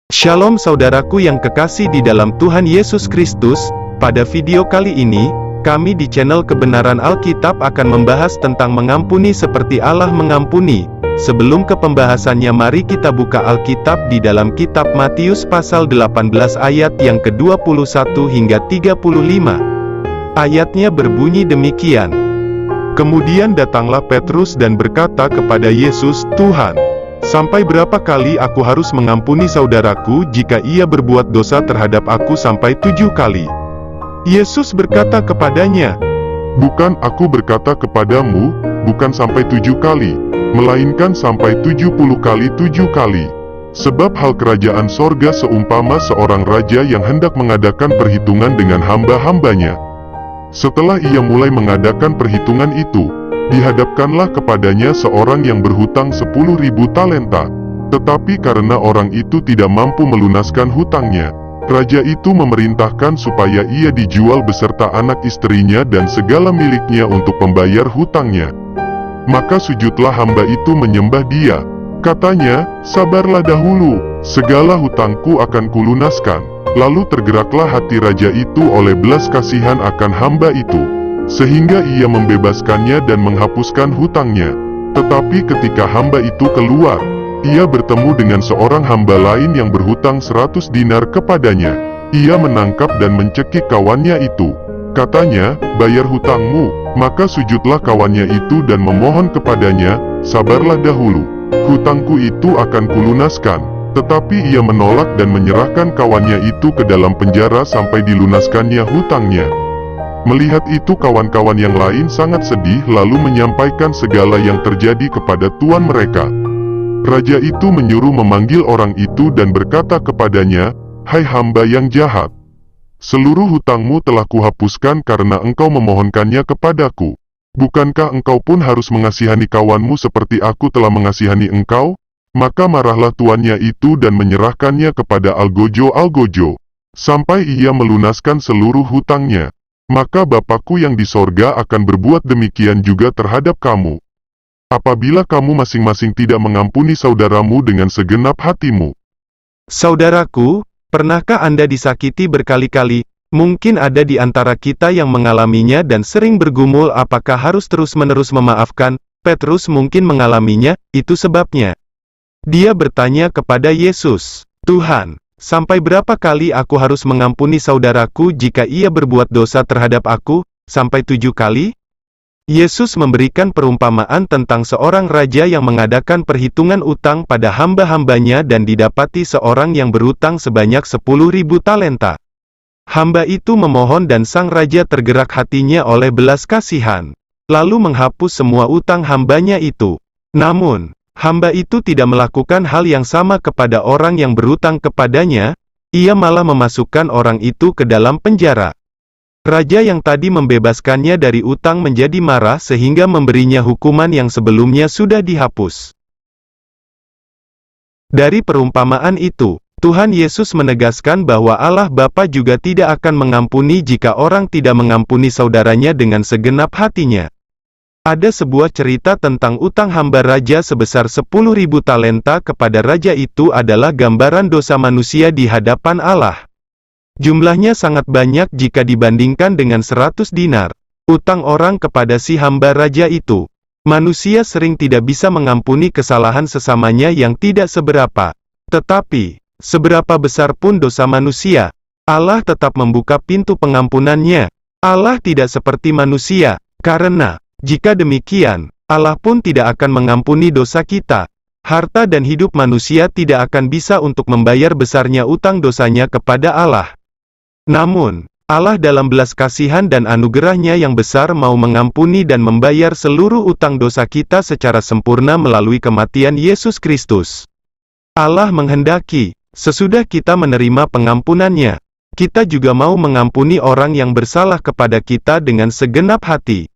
Shalom saudaraku yang kekasih di dalam Tuhan Yesus Kristus. Pada video kali ini, kami di channel Kebenaran Alkitab akan membahas tentang mengampuni seperti Allah mengampuni. Sebelum ke pembahasannya, mari kita buka Alkitab di dalam kitab Matius pasal 18 ayat yang ke-21 hingga 35. Ayatnya berbunyi demikian. Kemudian datanglah Petrus dan berkata kepada Yesus, "Tuhan, sampai berapa kali aku harus mengampuni saudaraku jika ia berbuat dosa terhadap aku sampai 7 kali?" Yesus berkata kepadanya, Bukan aku berkata kepadamu, bukan sampai 7 kali, melainkan sampai 70 kali 7 kali. Sebab hal kerajaan sorga seumpama seorang raja yang hendak mengadakan perhitungan dengan hamba-hambanya. Setelah ia mulai mengadakan perhitungan itu, dihadapkanlah kepadanya seorang yang berhutang 10.000 talenta. Tetapi karena orang itu tidak mampu melunaskan hutangnya, raja itu memerintahkan supaya ia dijual beserta anak istrinya dan segala miliknya untuk membayar hutangnya. Maka sujudlah hamba itu menyembah dia. Katanya, "Sabarlah dahulu, segala hutangku akan kulunaskan." Lalu tergeraklah hati raja itu oleh belas kasihan akan hamba itu, sehingga ia membebaskannya dan menghapuskan hutangnya. Tetapi ketika hamba itu keluar, ia bertemu dengan seorang hamba lain yang berhutang 100 dinar kepadanya. Ia menangkap dan mencekik kawannya itu. Katanya, "Bayar hutangmu." Maka sujudlah kawannya itu dan memohon kepadanya, "Sabarlah dahulu, hutangku itu akan kulunaskan." Tetapi ia menolak dan menyerahkan kawannya itu ke dalam penjara sampai dilunaskannya hutangnya. Melihat itu kawan-kawan yang lain sangat sedih lalu menyampaikan segala yang terjadi kepada tuan mereka. Raja itu menyuruh memanggil orang itu dan berkata kepadanya, "Hai hamba yang jahat, seluruh hutangmu telah kuhapuskan karena engkau memohonkannya kepadaku. Bukankah engkau pun harus mengasihani kawanmu seperti aku telah mengasihani engkau?" Maka marahlah tuannya itu dan menyerahkannya kepada algojo-algojo, sampai ia melunaskan seluruh hutangnya. Maka Bapakku yang di sorga akan berbuat demikian juga terhadap kamu, apabila kamu masing-masing tidak mengampuni saudaramu dengan segenap hatimu. Saudaraku, pernahkah Anda disakiti berkali-kali? Mungkin ada di antara kita yang mengalaminya dan sering bergumul apakah harus terus-menerus memaafkan. Petrus mungkin mengalaminya, itu sebabnya dia bertanya kepada Yesus, "Tuhan, sampai berapa kali aku harus mengampuni saudaraku jika ia berbuat dosa terhadap aku? Sampai 7 kali?" Yesus memberikan perumpamaan tentang seorang raja yang mengadakan perhitungan utang pada hamba-hambanya dan didapati seorang yang berutang sebanyak 10.000 talenta. Hamba itu memohon dan sang raja tergerak hatinya oleh belas kasihan, lalu menghapus semua utang hambanya itu. Namun, hamba itu tidak melakukan hal yang sama kepada orang yang berutang kepadanya, ia malah memasukkan orang itu ke dalam penjara. Raja yang tadi membebaskannya dari utang menjadi marah sehingga memberinya hukuman yang sebelumnya sudah dihapus. Dari perumpamaan itu, Tuhan Yesus menegaskan bahwa Allah Bapa juga tidak akan mengampuni jika orang tidak mengampuni saudaranya dengan segenap hatinya. Ada sebuah cerita tentang utang hamba raja sebesar 10.000 talenta kepada raja itu adalah gambaran dosa manusia di hadapan Allah. Jumlahnya sangat banyak jika dibandingkan dengan 100 dinar. Utang orang kepada si hamba raja itu. Manusia sering tidak bisa mengampuni kesalahan sesamanya yang tidak seberapa. Tetapi, seberapa besar pun dosa manusia, Allah tetap membuka pintu pengampunannya. Allah tidak seperti manusia, karena jika demikian, Allah pun tidak akan mengampuni dosa kita. Harta dan hidup manusia tidak akan bisa untuk membayar besarnya utang dosanya kepada Allah. Namun, Allah dalam belas kasihan dan anugerahnya yang besar mau mengampuni dan membayar seluruh utang dosa kita secara sempurna melalui kematian Yesus Kristus. Allah menghendaki, sesudah kita menerima pengampunannya, kita juga mau mengampuni orang yang bersalah kepada kita dengan segenap hati.